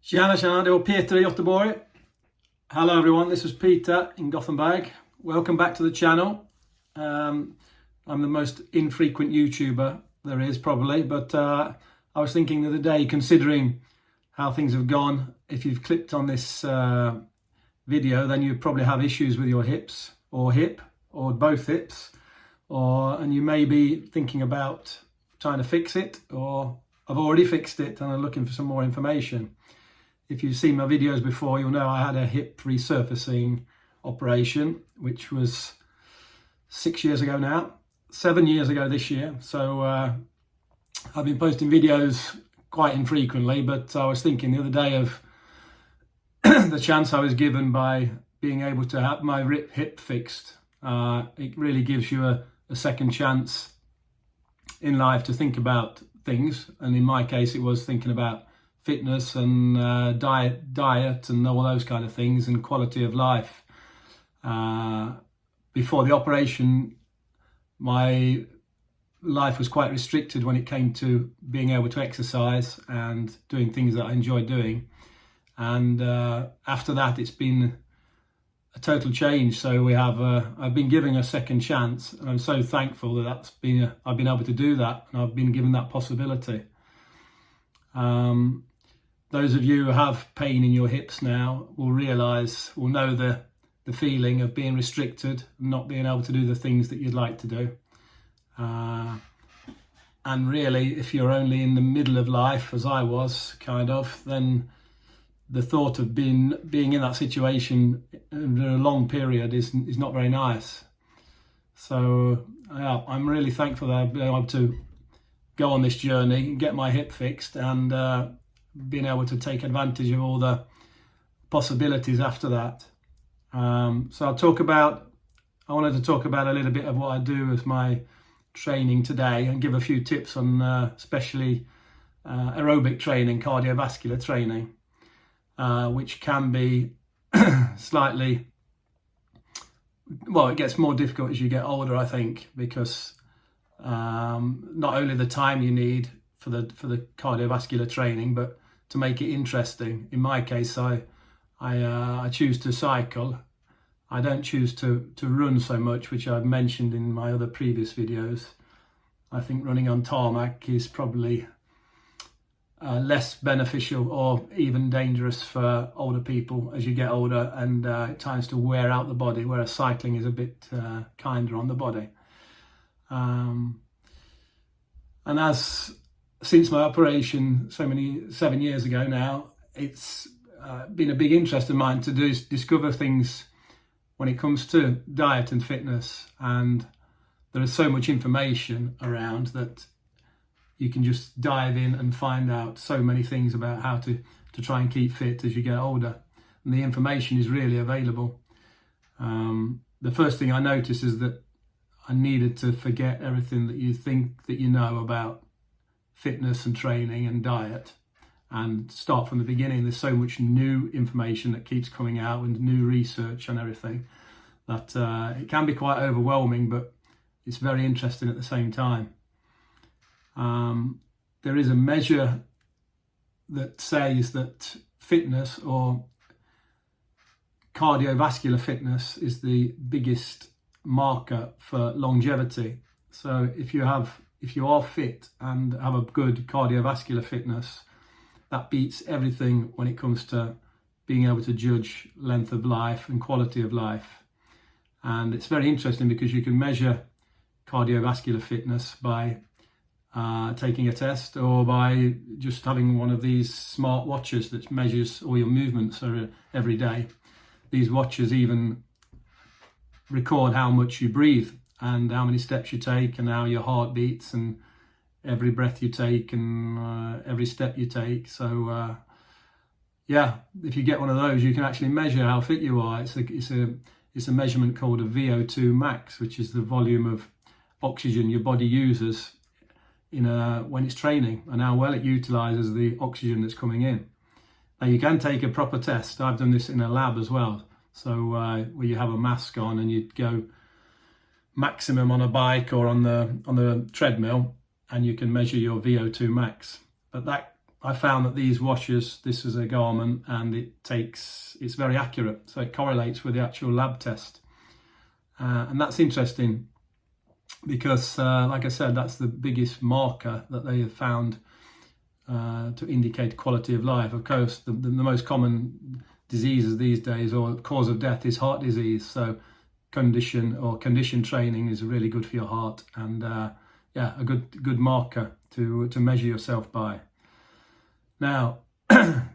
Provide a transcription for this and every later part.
Tjena, det var Peter i Göteborg. Hello everyone, this is Peter in Gothenburg. Welcome back to the channel. I'm the most infrequent YouTuber there is probably, but I was thinking the other day, considering how things have gone, if you've clicked on this video, then you probably have issues with your hips or hip or both hips, and you may be thinking about trying to fix it, or I've already fixed it and I'm looking for some more information. If you've seen my videos before, you'll know I had a hip resurfacing operation, which was 6 years ago now, 7 years ago this year. So I've been posting videos quite infrequently, but I was thinking the other day of the chance I was given by being able to have my hip fixed. It really gives you a second chance in life to think about things. And in my case, it was thinking about fitness and diet and all those kind of things, and quality of life. Before the operation, my life was quite restricted when it came to being able to exercise and doing things that I enjoyed doing. And after that, it's been a total change. So I've been given a second chance, and I'm so thankful that I've been able to do that, and I've been given that possibility. Those of you who have pain in your hips now will know the feeling of being restricted, not being able to do the things that you'd like to do. And really, if you're only in the middle of life, as I was, then the thought of being in that situation in a long period is not very nice. So yeah, I'm really thankful that I've been able to go on this journey and get my hip fixed, and being able to take advantage of all the possibilities after that. So I wanted to talk about a little bit of what I do with my training today, and give a few tips on especially aerobic training, cardiovascular training, which can be slightly, well, it gets more difficult as you get older, I think, because not only the time you need for the cardiovascular training, but to make it interesting. In my case, I choose to cycle. I don't choose to run so much, which I've mentioned in my other previous videos. I think running on tarmac is probably less beneficial or even dangerous for older people as you get older, and it tends to wear out the body, whereas cycling is a bit kinder on the body. And since my operation 7 years ago now, it's been a big interest of mine to discover things when it comes to diet and fitness. And there is so much information around that you can just dive in and find out so many things about how to try and keep fit as you get older. And the information is really available. The first thing I noticed is that I needed to forget everything that you think that you know about fitness and training and diet, and start from the beginning. There's so much new information that keeps coming out, and new research and everything, that it can be quite overwhelming, but it's very interesting at the same time. There is a measure that says that fitness, or cardiovascular fitness, is the biggest marker for longevity. So if you are fit and have a good cardiovascular fitness, that beats everything when it comes to being able to judge length of life and quality of life. And it's very interesting because you can measure cardiovascular fitness by taking a test, or by just having one of these smart watches that measures all your movements every day. These watches even record how much you breathe, and how many steps you take, and how your heart beats, and every breath you take, and every step you take. So yeah, if you get one of those, you can actually measure how fit you are. It's a measurement called a VO2 max, which is the volume of oxygen your body uses when it's training, and how well it utilizes the oxygen that's coming in. Now, you can take a proper test. I've done this in a lab as well. So where you have a mask on, and you go maximum on a bike or on the treadmill, and you can measure your VO2 max. But that I found that these watches, this is a Garmin, and it's very accurate, so it correlates with the actual lab test, and that's interesting because, like I said, that's the biggest marker that they have found to indicate quality of life. Of course, the most common diseases these days, or cause of death, is heart disease. So condition training is really good for your heart, and yeah, a good marker to measure yourself by. Now,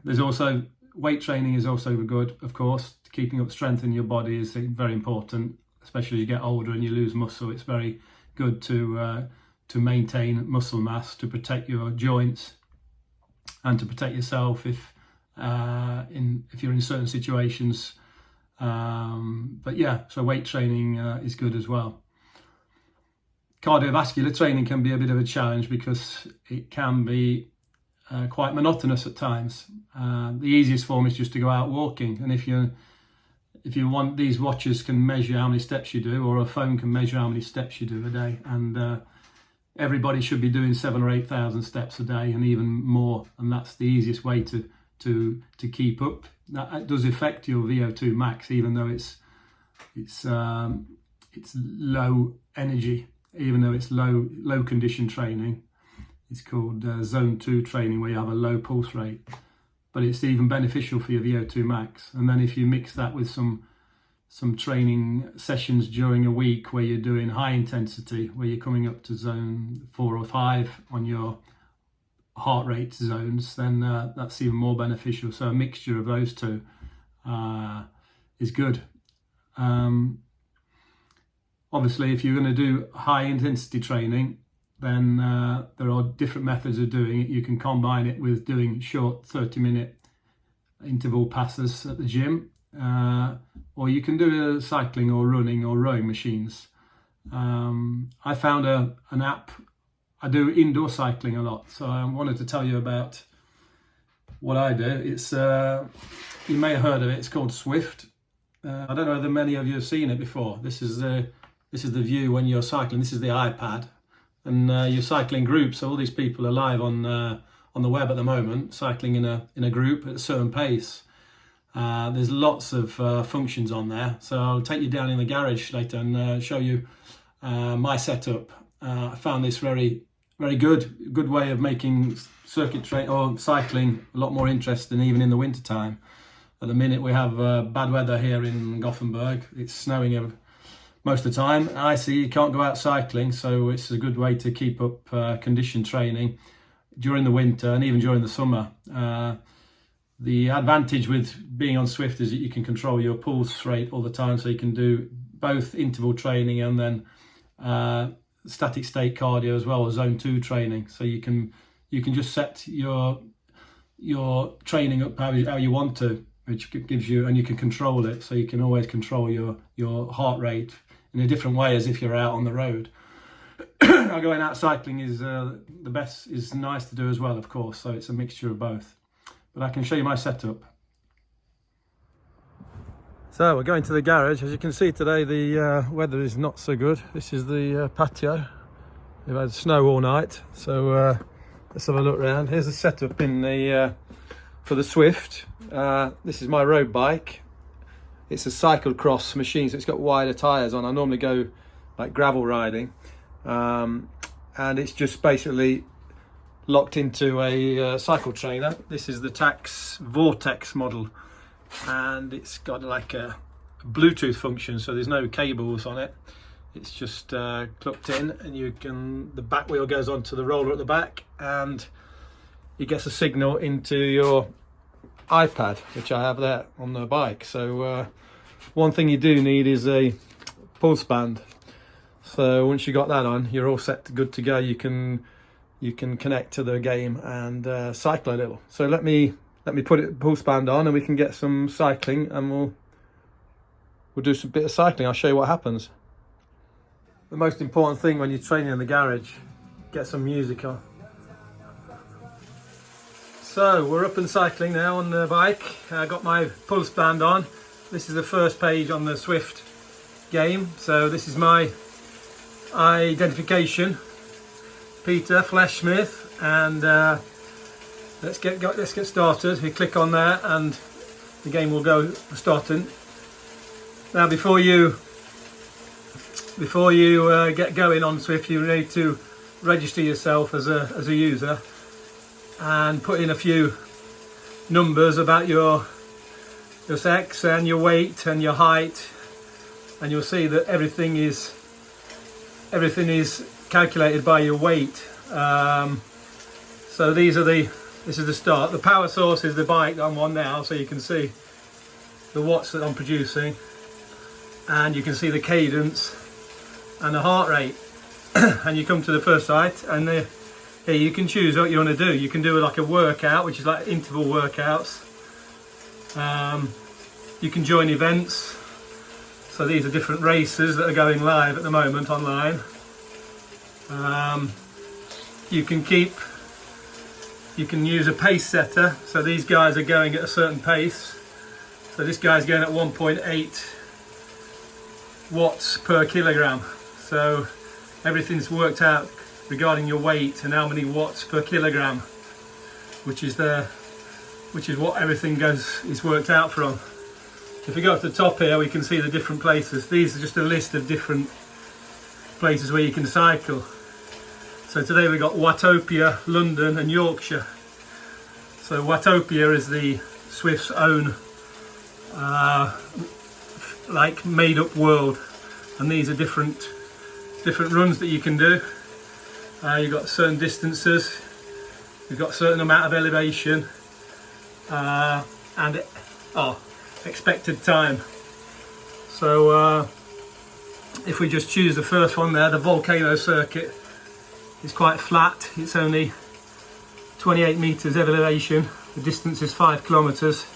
there's also weight training is also good, of course. Keeping up strength in your body is very important, especially as you get older and you lose muscle. It's very good to maintain muscle mass, to protect your joints, and to protect yourself if you're in certain situations. But yeah, so weight training is good as well. Cardiovascular training can be a bit of a challenge because it can be quite monotonous at times. The easiest form is just to go out walking, and if you want, these watches can measure how many steps you do, or a phone can measure how many steps you do a day, and everybody should be doing 7,000 or 8,000 steps a day, and even more, and that's the easiest way to keep up. That does affect your VO2 max, even though it's low energy, even though it's low condition training. It's called zone 2 training, where you have a low pulse rate, but it's even beneficial for your VO2 max. And then if you mix that with some training sessions during a week where you're doing high intensity, where you're coming up to zone 4 or 5 on your heart rate zones, then that's even more beneficial. So a mixture of those two is good. Obviously, if you're going to do high intensity training, then there are different methods of doing it. You can combine it with doing short 30-minute interval passes at the gym, or you can do cycling or running or rowing machines. I found an app. I do indoor cycling a lot, so I wanted to tell you about what I do. It's you may have heard of it. It's called Zwift. I don't know whether many of you have seen it before. This is the view when you're cycling. This is the iPad, and you're cycling groups. So all these people are live on the web at the moment, cycling in a group at a certain pace. There's lots of functions on there, so I'll take you down in the garage later and show you my setup. I found this very good way of making circuit train or cycling a lot more interesting, even in the winter time. At the minute we have bad weather here in Gothenburg. It's snowing most of the time, icy, you can't go out cycling, so it's a good way to keep up condition training during the winter and even during the summer. The advantage with being on Zwift is that you can control your pulse rate all the time, so you can do both interval training and then static state cardio as well as zone 2 training. So you can just set your training up how you want to, which gives you, and you can control it, so you can always control your heart rate in a different way as if you're out on the road. Going out cycling is the best, is nice to do as well, of course, so it's a mixture of both. But I can show you my setup. So we're going to the garage. As you can see today, the weather is not so good. This is the patio. We've had snow all night, so let's have a look around. Here's the setup in the for the Zwift. This is my road bike. It's a cyclocross machine, so it's got wider tyres on. I normally go like gravel riding, and it's just basically locked into a cycle trainer. This is the Tax Vortex model, and it's got like a Bluetooth function, so there's no cables on it. It's just clipped in, and the back wheel goes onto the roller at the back, and it gets a signal into your iPad, which I have there on the bike. So one thing you do need is a pulse band. So once you got that on, you're all set, good to go. You can connect to the game and cycle a little. So let me put it pulse band on, and we can get some cycling, and we'll do some bit of cycling. I'll show you what happens. The most important thing when you're training in the garage, get some music on. So we're up and cycling now on the bike. I got my pulse band on. This is the first page on the Zwift game. So this is my identification. Peter Fleshsmith, and let's get started. We click on there and the game will go starting. Now before you get going on Zwift, you need to register yourself as a user and put in a few numbers about your sex and your weight and your height, and you'll see that everything is calculated by your weight. So this is the start. The power source is the bike that I'm on now, so you can see the watts that I'm producing, and you can see the cadence and the heart rate. And you come to the first site, and here you can choose what you want to do. You can do like a workout, which is like interval workouts. You can join events. So these are different races that are going live at the moment online. You can use a pace setter. So these guys are going at a certain pace. So this guy's going at 1.8 watts per kilogram. So everything's worked out regarding your weight and how many watts per kilogram, which is what everything is worked out from. If we go up to the top here, we can see the different places. These are just a list of different places where you can cycle. So today we got Watopia, London and Yorkshire. So Watopia is the Zwift's own like made up world, and these are different runs that you can do. You've got certain distances, you've got a certain amount of elevation, and expected time. So if we just choose the first one there, the volcano circuit, is quite flat. It's only 28 meters elevation. The distance is 5 kilometers.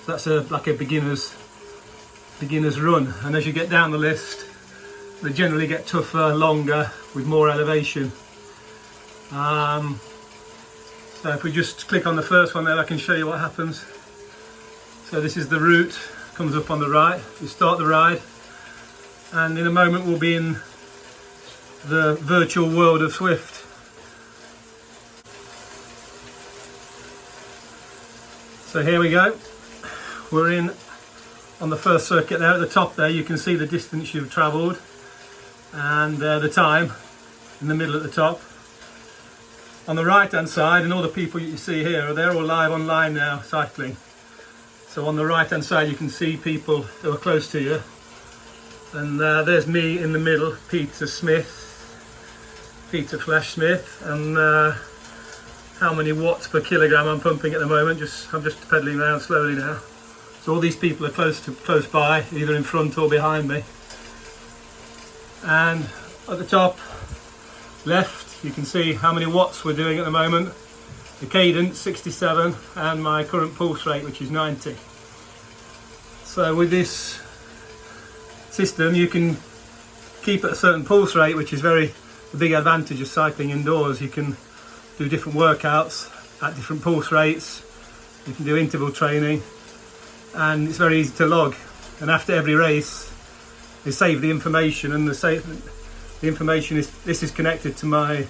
So that's like a beginner's run. And as you get down the list, they generally get tougher, longer, with more elevation. So if we just click on the first one there, I can show you what happens. So this is the route, comes up on the right. We start the ride, and in a moment we'll be in the virtual world of Zwift. So here we go. We're in on the first circuit there. At the top there you can see the distance you've travelled and the time in the middle at the top. On the right hand side, and all the people you see here, they're all live online now cycling. So on the right hand side you can see people who are close to you, and there's me in the middle, Peter Flesh Smith, and how many watts per kilogram I'm pumping at the moment. I'm just pedaling around slowly now. So all these people are close by, either in front or behind me. And at the top left you can see how many watts we're doing at the moment. The cadence 67 and my current pulse rate, which is 90. So with this system you can keep at a certain pulse rate, which is a big advantage of cycling indoors. You can do different workouts at different pulse rates. You can do interval training, and it's very easy to log. And after every race they save the information, and the information is connected to my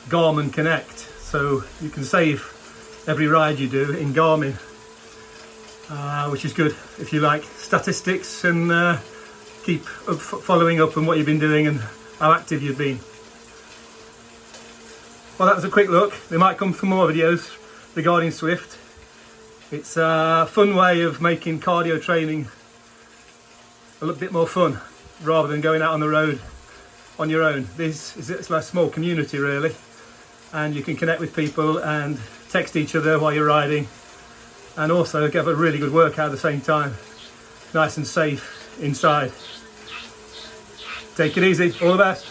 Garmin Connect, so you can save every ride you do in Garmin, which is good if you like statistics and keep following up on what you've been doing and how active you've been. Well, that was a quick look. There might come some more videos regarding Zwift. It's a fun way of making cardio training a little bit more fun, rather than going out on the road on your own. It's like a small community really, and you can connect with people and text each other while you're riding, and also get a really good workout at the same time, nice and safe inside. Take it easy, all the best.